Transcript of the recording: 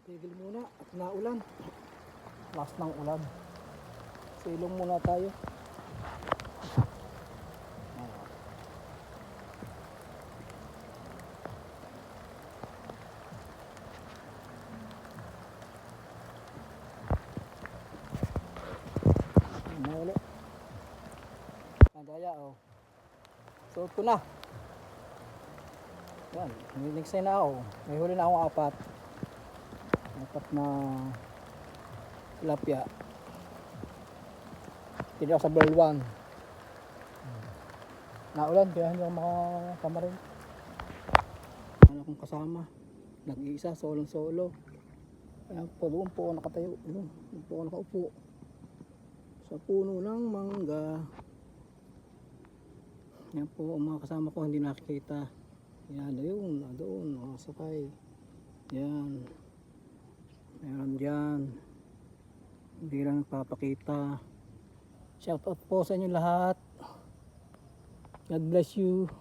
Tigil muna at naulan. Last ng ulan. Silong muna tayo. Ulit. Nagaya oh. Suot ko na. Yan, next na ako. May huli na akong apat na tilapia. Hindi ako sa Berlwan. Naulan kaya hindi ako makakamarin. Ano akong kasama. Nag-iisa, solong-solo. Ayan po, doon po ako nakatayo. Doon po ako nakaupo. Sa puno ng mangga. Yan po ang mga kasama ko hindi nakikita. Yan, ayun, doon, nakasakay. Yan. Meron dyan. Hindi lang nagpapakita. Shout out po sa inyo lahat. God bless you.